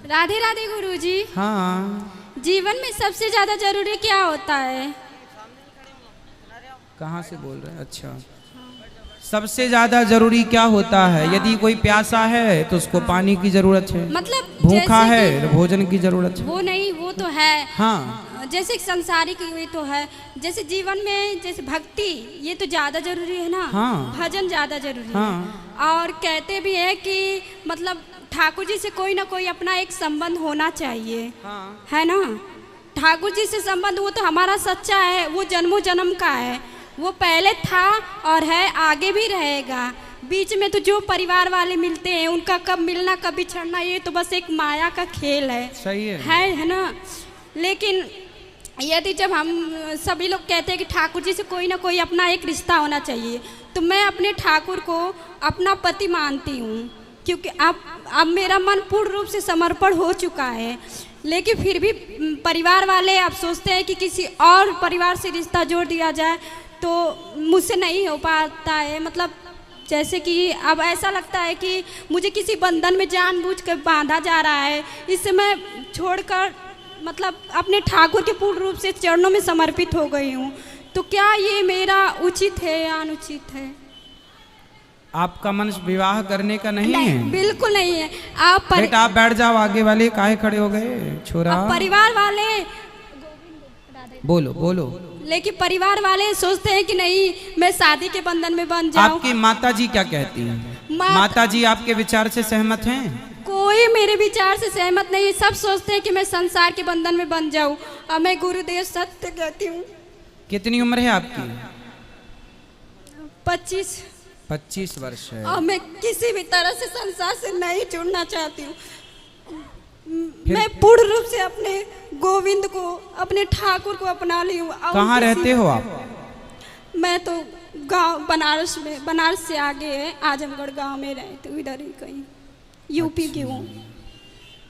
राधे राधे गुरुजी। हाँ, जीवन में सबसे ज्यादा जरूरी क्या होता है? कहाँ से बोल रहे हैं? अच्छा, सबसे ज्यादा जरूरी क्या होता है? यदि कोई प्यासा है तो उसको पानी की जरूरत है, मतलब भूखा जैसे है कि तो भोजन की जरूरत है। वो नहीं, वो तो है। हाँ, जैसे संसारिक ये तो है, जैसे जीवन में जैसे भक्ति ये तो ज्यादा जरूरी है ना। हाँ। भजन ज्यादा जरूरी है। हाँ। और कहते भी है कि मतलब ठाकुर जी से कोई ना कोई अपना एक संबंध होना चाहिए। हाँ। है ना। ठाकुर जी से संबंध वो तो हमारा सच्चा है, वो जन्मों जन्म का है, वो पहले था और है, आगे भी रहेगा। बीच में तो जो परिवार वाले मिलते हैं उनका कब मिलना कब बिछड़ना ये तो बस एक माया का खेल है। सही है ना। लेकिन यदि जब हम सभी लोग कहते हैं कि ठाकुर जी से कोई ना कोई अपना एक रिश्ता होना चाहिए, तो मैं अपने ठाकुर को अपना पति मानती हूँ, क्योंकि अब मेरा मन पूर्ण रूप से समर्पण हो चुका है। लेकिन फिर भी परिवार वाले अब सोचते हैं कि किसी और परिवार से रिश्ता जोड़ दिया जाए, तो मुझसे नहीं हो पाता है। मतलब जैसे कि अब ऐसा लगता है कि मुझे किसी बंधन में जानबूझकर बांधा जा रहा है, इससे मैं छोड़कर मतलब अपने ठाकुर के पूर्ण रूप से चरणों में समर्पित हो गई हूँ। तो क्या ये मेरा उचित है या अनुचित है? आपका मन विवाह करने का नहीं है? बिल्कुल नहीं है। बेटा आप बैठ जाओ, आगे वाले काहे खड़े हो गए? छोरा परिवार वाले बोलो बोलो। लेकिन परिवार वाले सोचते हैं कि नहीं मैं शादी के बंधन में बन जाऊं। आपकी माता जी क्या कहती हैं? माता जी आपके विचार से सहमत हैं? कोई मेरे विचार से सहमत नहीं है। सब सोचते हैं कि मैं संसार के बंधन में बन जाऊं, और मैं गुरुदेव सत्य कहती हूँ। कितनी उम्र है आपकी? 25 वर्ष है। और मैं किसी भी तरह से संसार से नहीं जुड़ना चाहती हूँ। मैं पूर्ण रूप से अपने गोविंद को, अपने ठाकुर को अपना ली हूँ। कहाँ रहते हो आप? मैं तो गांव बनारस में, बनारस से आगे है आजमगढ़ गांव में रहती हूँ, इधर ही कहीं यूपी की हूँ।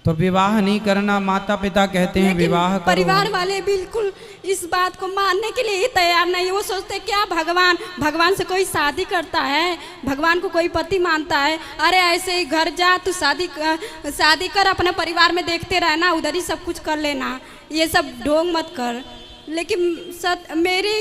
तो विवाह नहीं करना माता पिता कहते हैं, विवाह करो। परिवार वाले बिल्कुल इस बात को मानने के लिए ही तैयार नहीं है। वो सोचते हैं क्या भगवान से कोई शादी करता है, भगवान को कोई पति मानता है? अरे ऐसे ही घर जा, तू शादी कर, अपने परिवार में देखते रहना, उधर ही सब कुछ कर लेना, ये सब ढोंग मत कर। लेकिन मेरी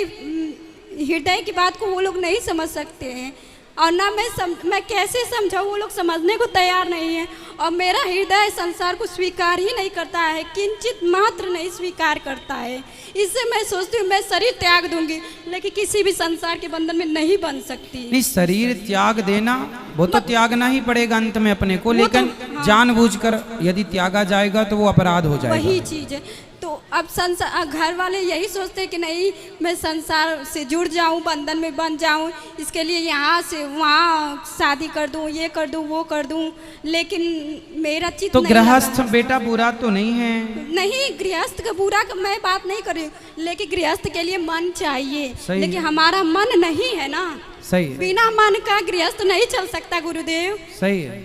हृदय की बात को वो लोग नहीं समझ सकते हैं, और ना मैं कैसे समझाऊँ, वो लोग समझने को तैयार नहीं है। और मेरा हृदय संसार को स्वीकार ही नहीं करता है, किंचित मात्र नहीं स्वीकार करता है। इससे मैं सोचती हूँ मैं शरीर त्याग दूंगी, लेकिन किसी भी संसार के बंधन में नहीं बन सकती। नहीं, शरीर त्याग देना वो तो त्यागना ही पड़ेगा अंत में अपने को, लेकिन तो, हाँ। जानबूझकर यदि त्यागा जाएगा तो वो अपराध हो जाएगा। वही चीज है। तो अब संसार घर वाले यही सोचते हैं कि नहीं मैं संसार से जुड़ जाऊं, बंधन में बन जाऊं, इसके लिए यहाँ से वहाँ शादी कर दूं, ये कर दूं, वो कर दूं। लेकिन मेरा चित्त तो नहीं गृहस्थ बेटा बुरा तो नहीं है? नहीं, गृहस्थ का बुरा मैं बात नहीं कर रही, लेकिन गृहस्थ के लिए मन चाहिए, लेकिन हमारा मन नहीं है ना। सही। बिना मन का गृहस्थ नहीं चल सकता गुरुदेव। सही है।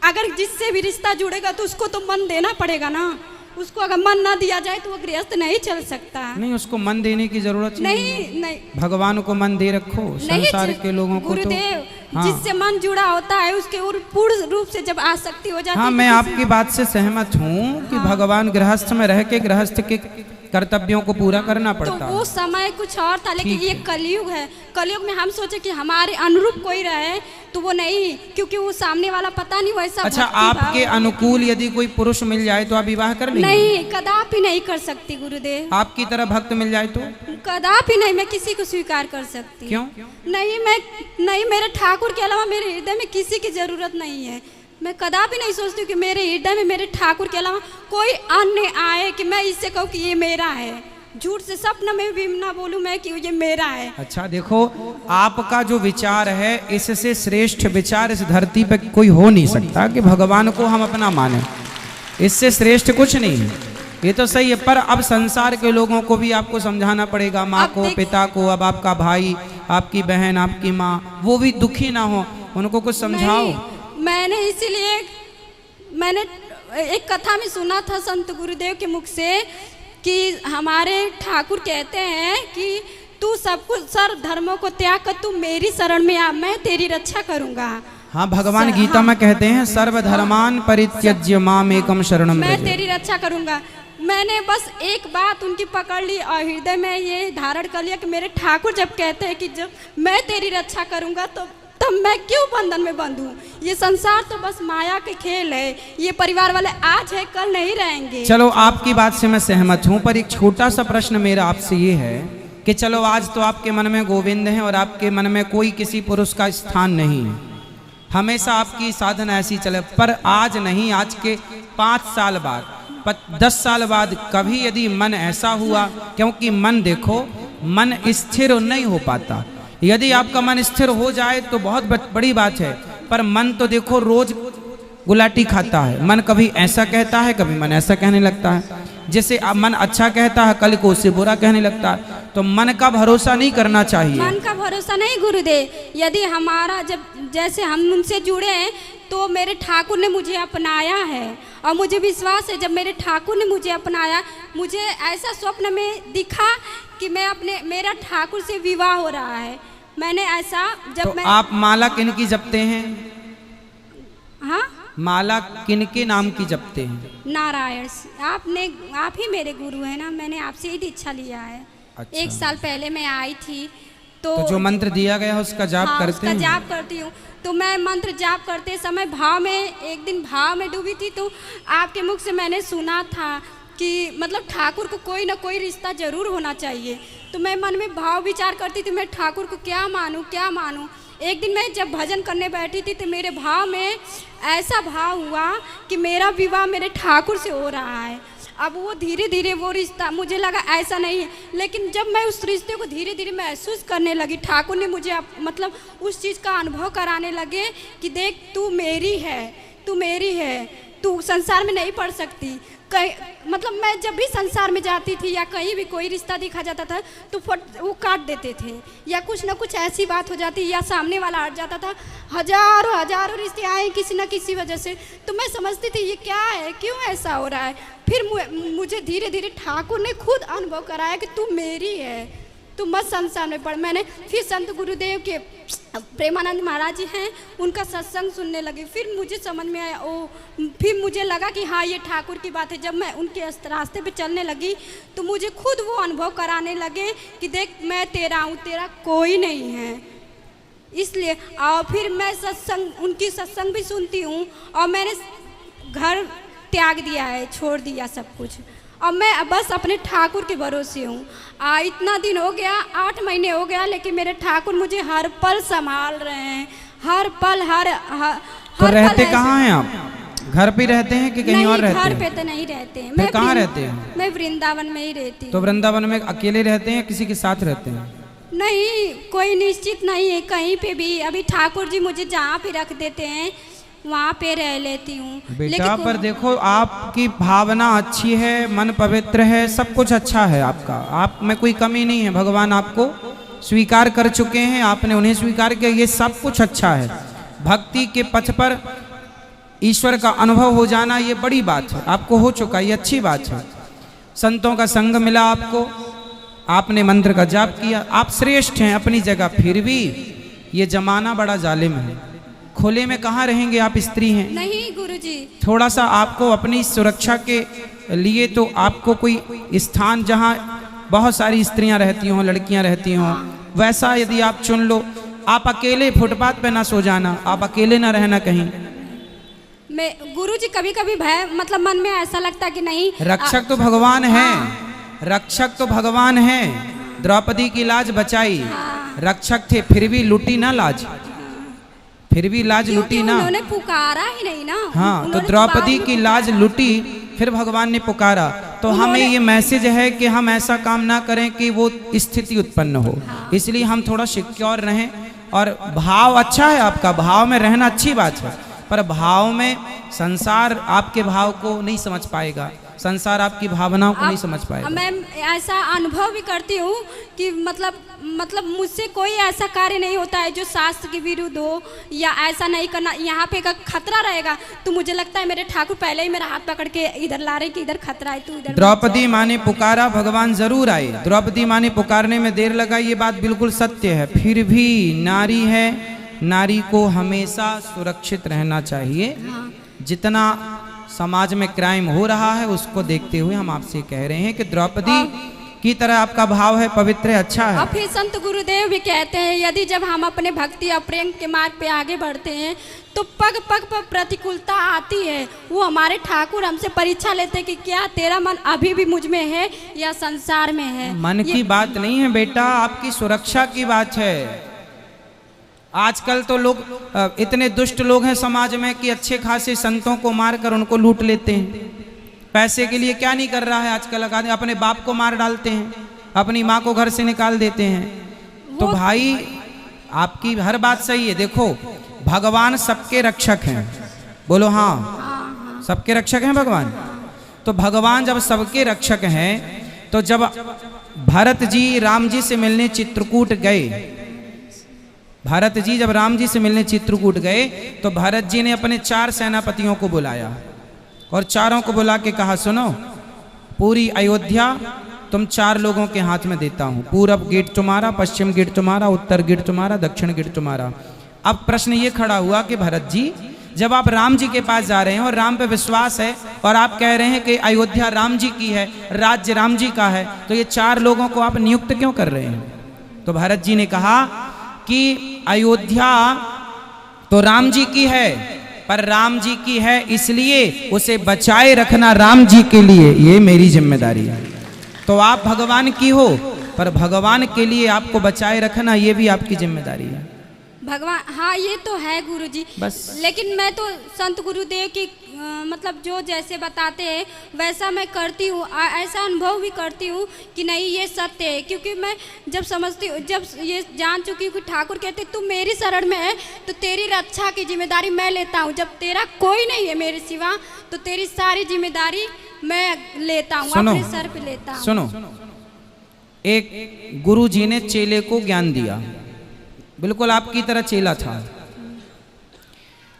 अगर जिससे भी रिश्ता जुड़ेगा तो उसको तो मन देना पड़ेगा ना। उसको अगर मन ना दिया जाए तो वो गृहस्थ नहीं चल सकता। नहीं, उसको मन देने की जरूरत नहीं। भगवान को मन दे रखो, संसार के लोगों को गुरुदेव तो, हाँ। जिससे मन जुड़ा होता है उसके पूर्ण रूप से जब आसक्ति हो जाती है। हाँ, मैं आपकी बात से सहमत हूँ कि भगवान गृहस्थ में रह के गृहस्थ के कर्तव्यों को पूरा करना पड़ता है। तो वो समय कुछ और था, लेकिन ये कलयुग है। कलयुग में हम सोचे कि हमारे अनुरूप कोई रहे, तो वो नहीं, क्योंकि वो सामने वाला पता नहीं वैसा। अच्छा, आपके अनुकूल यदि कोई पुरुष मिल जाए तो आप विवाह कर लेंगे? नहीं, कदापि नहीं कर सकती गुरुदेव। आपकी तरह भक्त मिल जाए तो? कदापि नहीं, मैं किसी को स्वीकार कर सकती। क्यों? नहीं, मेरे ठाकुर के अलावा मेरे हृदय में किसी की जरूरत नहीं है। मैं कदापि नहीं सोचती कि मेरे हृदय में मेरे ठाकुर के अलावा कोई अन्य आए कि मैं इससे कहूँ कि ये मेरा है। झूठ से सपन में भी ना बोलूँ मैं कि ये मेरा है। अच्छा देखो, आपका जो विचार है इससे श्रेष्ठ विचार इस धरती पे कोई हो नहीं सकता कि भगवान को हम अपना माने। इससे श्रेष्ठ कुछ नहीं है, ये तो सही है। पर अब संसार के लोगों को भी आपको समझाना पड़ेगा, माँ को, पिता को, अब आपका भाई, आपकी बहन, आपकी माँ, वो भी दुखी ना हो, उनको कुछ समझाओ। मैंने एक कथा में सुना था संत गुरुदेव के मुख से कि हमारे ठाकुर कहते हैं कि तू सब कुछ सर्व धर्मों को त्याग कर तू मेरी शरण में आ, मैं तेरी रक्षा करूंगा। हाँ, भगवान गीता में कहते हैं सर्वधर्मान परित्यज्य माम एकम शरणम मैं व्रज। तेरी रक्षा करूंगा। मैंने बस एक बात उनकी पकड़ ली और हृदय में ये धारण कर लिया कि मेरे ठाकुर जब कहते हैं कि जब मैं तेरी रक्षा करूंगा तो तब मैं क्यों बंधन में बंधूं। ये संसार तो बस माया के खेल है, ये परिवार वाले आज है कल नहीं रहेंगे। चलो आपकी बात से मैं सहमत हूँ, पर एक छोटा सा प्रश्न मेरा आपसे ये है कि चलो आज तो आपके मन में गोविंद है और आपके मन में कोई किसी पुरुष का स्थान नहीं है, हमेशा आपकी साधना ऐसी चले, पर आज नहीं, आज के 5 साल बाद 10 साल बाद कभी यदि मन ऐसा हुआ, क्योंकि मन देखो मन स्थिर नहीं हो पाता, यदि आपका मन स्थिर हो जाए तो बहुत बड़ी बात है, पर मन तो देखो रोज गुलाटी खाता है, मन कभी ऐसा कहता है कभी मन ऐसा कहने लगता है, जैसे अब मन अच्छा कहता है कल को उससे बुरा कहने लगता है, तो मन का भरोसा नहीं करना चाहिए। मन का भरोसा नहीं गुरुदेव, यदि हमारा जब जैसे हम उनसे जुड़े हैं तो मेरे ठाकुर ने मुझे अपनाया है और मुझे विश्वास है जब मेरे ठाकुर ने मुझे अपनाया, मुझे ऐसा स्वप्न में दिखा कि मेरा ठाकुर से विवाह हो रहा है। मैंने ऐसा जब तो आप माला किनकी जपते हैं? हाँ, माला किनके नाम की जपते हैं? नारायण। आप ही मेरे गुरु हैं ना, मैंने आपसे ही दीक्षा लिया है। अच्छा। 1 साल पहले मैं आई थी तो जो मंत्र दिया गया है उसका जाप करते उसका हैं? जाप करती हूँ। तो मैं मंत्र जाप करते समय एक दिन भाव में डूबी थी, तो आपके मुख से मैंने सुना था कि मतलब ठाकुर को कोई ना कोई रिश्ता जरूर होना चाहिए। तो मैं मन में भाव विचार करती थी, मैं ठाकुर को क्या मानूं। एक दिन मैं जब भजन करने बैठी थी तो मेरे भाव में ऐसा भाव हुआ कि मेरा विवाह मेरे ठाकुर से हो रहा है। अब वो धीरे धीरे वो रिश्ता, मुझे लगा ऐसा नहीं है, लेकिन जब मैं उस रिश्ते को धीरे धीरे महसूस करने लगी, ठाकुर ने मुझे मतलब उस चीज़ का अनुभव कराने लगे कि देख तू मेरी है, तू संसार में नहीं पड़ सकती। मतलब मैं जब भी संसार में जाती थी या कहीं भी कोई रिश्ता दिखा जाता था तो वो काट देते थे, या कुछ ना कुछ ऐसी बात हो जाती या सामने वाला हट जाता था। हजारों रिश्ते आए किसी न किसी वजह से, तो मैं समझती थी ये क्या है, क्यों ऐसा हो रहा है। फिर मुझे धीरे धीरे ठाकुर ने खुद अनुभव कराया कि तू मेरी है, तू मत संसार में पढ़। मैंने फिर संत गुरुदेव के प्रेमानंद महाराज जी हैं, उनका सत्संग सुनने लगी, फिर मुझे समझ में आया फिर मुझे लगा कि हाँ ये ठाकुर की बात है। जब मैं उनके रास्ते पे चलने लगी तो मुझे खुद वो अनुभव कराने लगे कि देख मैं तेरा हूँ, तेरा कोई नहीं है। इसलिए और फिर मैं उनकी सत्संग भी सुनती हूँ और मैंने घर त्याग दिया है, छोड़ दिया सब कुछ, और मैं बस अपने ठाकुर के भरोसे हूँ। इतना दिन हो गया, 8 महीने हो गया, लेकिन मेरे ठाकुर मुझे हर पल संभाल रहे हैं, हर पल तो रहते कहाँ हैं आप? घर पे रहते हैं कि कहीं और रहते हैं? घर पे तो नहीं रहते हैं। मैं कहाँ रहते हैं? मैं वृंदावन में ही रहती हूँ। तो वृंदावन में अकेले रहते हैं किसी के साथ रहते हैं? नहीं, कोई निश्चित नहीं है, कहीं पे भी। अभी ठाकुर जी मुझे जहाँ पे रख देते हैं वहाँ पे रह लेती हूँ। बेटा पर देखो आपकी भावना अच्छी है, मन पवित्र है, सब कुछ अच्छा है आपका, आप में कोई कमी नहीं है। भगवान आपको स्वीकार कर चुके हैं, आपने उन्हें स्वीकार किया, ये सब कुछ अच्छा है। भक्ति के पथ पर ईश्वर का अनुभव हो जाना ये बड़ी बात है, आपको हो चुका, ये अच्छी बात है। संतों का संग मिला आपको, आपने मंत्र का जाप किया, आप श्रेष्ठ हैं अपनी जगह। फिर भी ये जमाना बड़ा जालिम है, खुले में कहाँ रहेंगे आप, स्त्री हैं। नहीं गुरुजी, थोड़ा सा आपको अपनी सुरक्षा के लिए तो आपको कोई स्थान जहाँ बहुत सारी स्त्रियां रहती हों, लड़कियां रहती हों, वैसा यदि आप चुन लो। आप अकेले फुटपाथ पे ना सो जाना, आप अकेले ना रहना कहीं। मैं गुरुजी कभी कभी भय, मतलब मन में ऐसा लगता कि नहीं, रक्षक तो भगवान है, रक्षक तो भगवान है। द्रौपदी की लाज बचाई, रक्षक थे, फिर भी लुटी ना लाज, फिर भी लाज लुटी ना, उन्होंने पुकारा ही नहीं ना। हाँ, तो द्रौपदी की लाज लुटी, फिर भगवान ने पुकारा। तो हमें ये मैसेज है कि हम ऐसा काम ना करें कि वो स्थिति उत्पन्न हो। इसलिए हम थोड़ा सिक्योर रहें, और भाव अच्छा है आपका, भाव में रहना अच्छी बात है, पर भाव में संसार आपके भाव को नहीं समझ पाएगा, संसार आपकी भावनाओं को नहीं समझ पाएगा। मैं ऐसा अनुभव भी करती हूँ कि मतलब मुझसे कोई ऐसा कार्य नहीं होता है जो शास्त्र के विरुद्ध हो, या ऐसा नहीं करना। यहाँ पे का खतरा रहेगा तो मुझे लगता है मेरे ठाकुर पहले ही मेरा हाथ पकड़ के इधर ला रहे कि इधर खतरा है, तू इधर। द्रौपदी माँ ने पुकारा, भगवान जरूर आए। द्रौपदी माँ ने पुकारने में देर लगा, ये बात बिल्कुल सत्य है। फिर भी नारी है, नारी को हमेशा सुरक्षित रहना चाहिए। हाँ जितना समाज में क्राइम हो रहा है उसको देखते हुए हम आपसे कह रहे हैं कि द्रौपदी की तरह आपका भाव है, पवित्र है, अच्छा है। और फिर संत गुरुदेव भी कहते हैं यदि जब हम अपने भक्ति और प्रेम के मार्ग पे आगे बढ़ते हैं तो पग पग पर प्रतिकूलता आती है। वो हमारे ठाकुर हमसे परीक्षा लेते हैं कि क्या तेरा मन अभी भी मुझ में है या संसार में है। मन की बात नहीं है बेटा, आपकी सुरक्षा की बात है। आजकल तो लोग इतने दुष्ट लोग हैं समाज में कि अच्छे खासे संतों को मारकर उनको लूट लेते हैं। पैसे के लिए क्या नहीं कर रहा है आजकल, अपने बाप को मार डालते हैं, अपनी माँ को घर से निकाल देते हैं। तो भाई आपकी हर बात सही है। देखो भगवान सबके रक्षक हैं, बोलो हाँ, सबके रक्षक हैं भगवान। तो भगवान जब सबके रक्षक हैं तो जब भरत जी राम जी से मिलने चित्रकूट गए, भरत जी जब राम जी से मिलने चित्रकूट गए तो भरत जी ने अपने 4 सेनापतियों को बुलाया और चारों को बुला के कहा सुनो, पूरी अयोध्या तुम 4 लोगों के हाथ में देता हूं। पूरब गेट तुम्हारा, पश्चिम गेट तुम्हारा, उत्तर गेट तुम्हारा, दक्षिण गेट तुम्हारा। अब प्रश्न ये खड़ा हुआ कि भरत जी जब आप राम जी के पास जा रहे हैं और राम पे विश्वास है और आप कह रहे हैं कि अयोध्या राम जी की है, राज्य राम जी का है, तो ये 4 लोगों को आप नियुक्त क्यों कर रहे हैं? तो भरत जी ने कहा कि अयोध्या तो राम जी की है, पर राम जी की है इसलिए उसे बचाए रखना राम जी के लिए ये मेरी जिम्मेदारी है। तो आप भगवान की हो पर भगवान के लिए आपको बचाए रखना ये भी आपकी जिम्मेदारी है। भगवान हाँ ये तो है गुरुजी, बस। लेकिन मैं तो संत गुरुदेव की मतलब जो जैसे बताते हैं वैसा मैं करती हूँ। ऐसा अनुभव भी करती हूँ कि नहीं ये सत्य है, क्योंकि मैं जब समझती हूँ, जब ये जान चुकी हूँ कि ठाकुर कहते तू मेरी शरण में है तो तेरी रक्षा की जिम्मेदारी मैं लेता हूँ। जब तेरा कोई नहीं है मेरे सिवा तो तेरी सारी जिम्मेदारी मैं लेता हूँ, अपने सर पे लेता हूँ। सुनो, एक गुरु जी ने चेले को ज्ञान दिया, बिल्कुल आपकी तरह चेला था।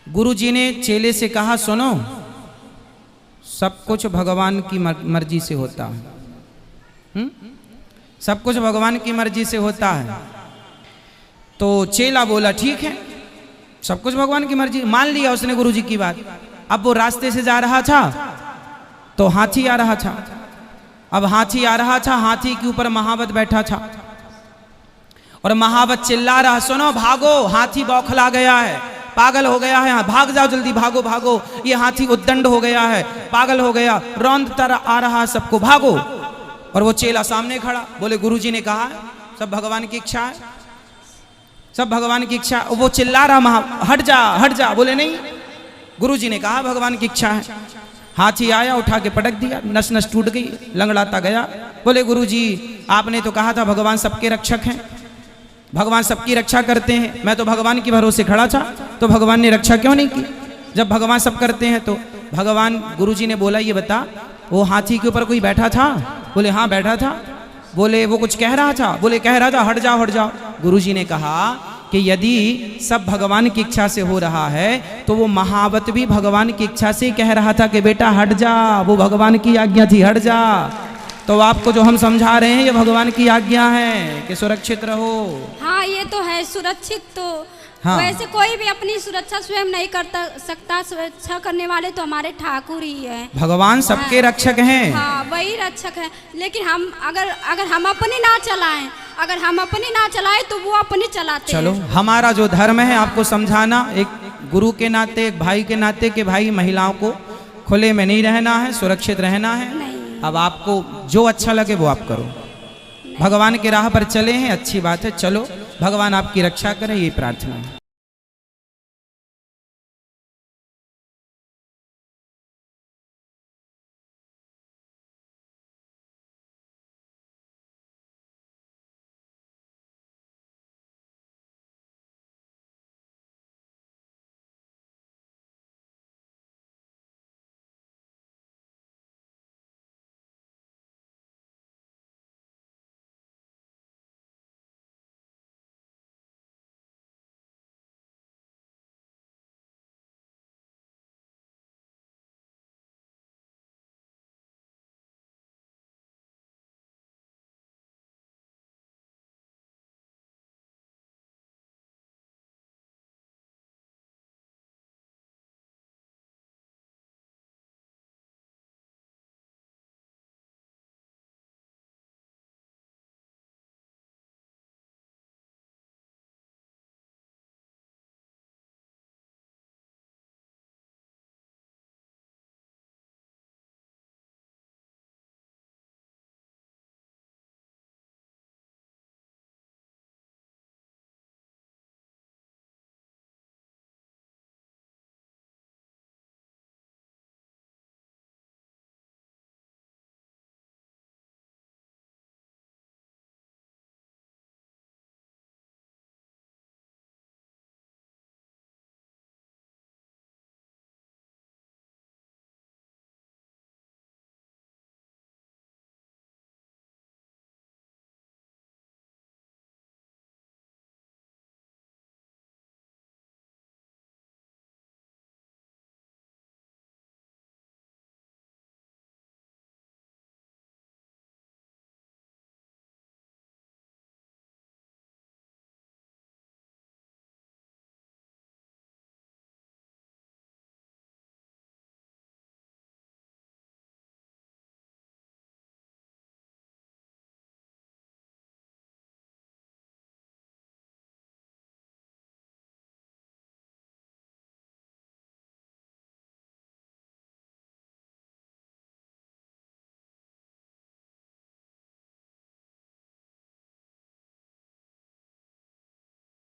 गुरु जी ने चेले से कहा सुनो, सब कुछ भगवान की मर्जी से होता है। सब कुछ भगवान की मर्जी से होता है। तो चेला बोला ठीक है, सब कुछ भगवान की मर्जी, मान लिया उसने गुरु जी की बात। अब वो रास्ते से जा रहा था तो हाथी आ रहा था। अब हाथी आ रहा था, हाथी के ऊपर महावत बैठा था और महावत चिल्ला रहा सुनो भागो, हाथी बौखला गया है, पागल हो गया है, भाग जाओ जल्दी, भागो भागो, ये हाथी उद्दंड हो गया है, पागल हो गया, रौंदता आ रहा सबको, भागो। और वो चेला सामने खड़ा, बोले गुरुजी ने कहा सब भगवान की इच्छा है, सब भगवान की इच्छा। वो चिल्ला रहा हट जा हट जा, बोले नहीं, गुरुजी ने कहा भगवान की इच्छा है। हाथी आया, उठा के पटक दिया, नस नस टूट गई, लंगड़ाता गया। बोले गुरुजी आपने तो कहा था भगवान सबके रक्षक हैं, भगवान सबकी रक्षा करते हैं, मैं तो भगवान के भरोसे खड़ा था, तो भगवान ने रक्षा क्यों नहीं की? जब भगवान सब करते हैं तो भगवान। गुरुजी ने बोला ये बता, वो हाथी के ऊपर कोई बैठा था? बोले हाँ बैठा था। बोले वो कुछ कह रहा था? बोले कह रहा था हट जाओ हट जाओ। गुरुजी ने कहा कि यदि सब भगवान की इच्छा से हो रहा है तो वो महावत भी भगवान की इच्छा से कह रहा था कि बेटा हट जा, वो भगवान की आज्ञा थी, हट जा। तो आपको जो हम समझा रहे हैं ये भगवान की आज्ञा है कि सुरक्षित रहो। हाँ ये तो है, सुरक्षित तो हाँ। वैसे कोई भी अपनी सुरक्षा स्वयं नहीं करता सकता, सुरक्षा करने वाले तो हमारे ठाकुर ही है। भगवान सबके हाँ, रक्षक हैं। हाँ वही रक्षक है, लेकिन हम अगर हम अपनी ना चलाएं, अगर हम अपनी ना चलाएं तो वो अपनी चलाते चलो हैं। हमारा जो धर्म है आपको समझाना, एक गुरु के नाते, एक भाई के नाते कि भाई महिलाओं को खुले में नहीं रहना है, सुरक्षित रहना है। नहीं। अब आपको जो अच्छा लगे वो आप करो, भगवान के राह पर चले हैं, अच्छी बात है, चलो भगवान आपकी रक्षा करें, ये प्रार्थना है।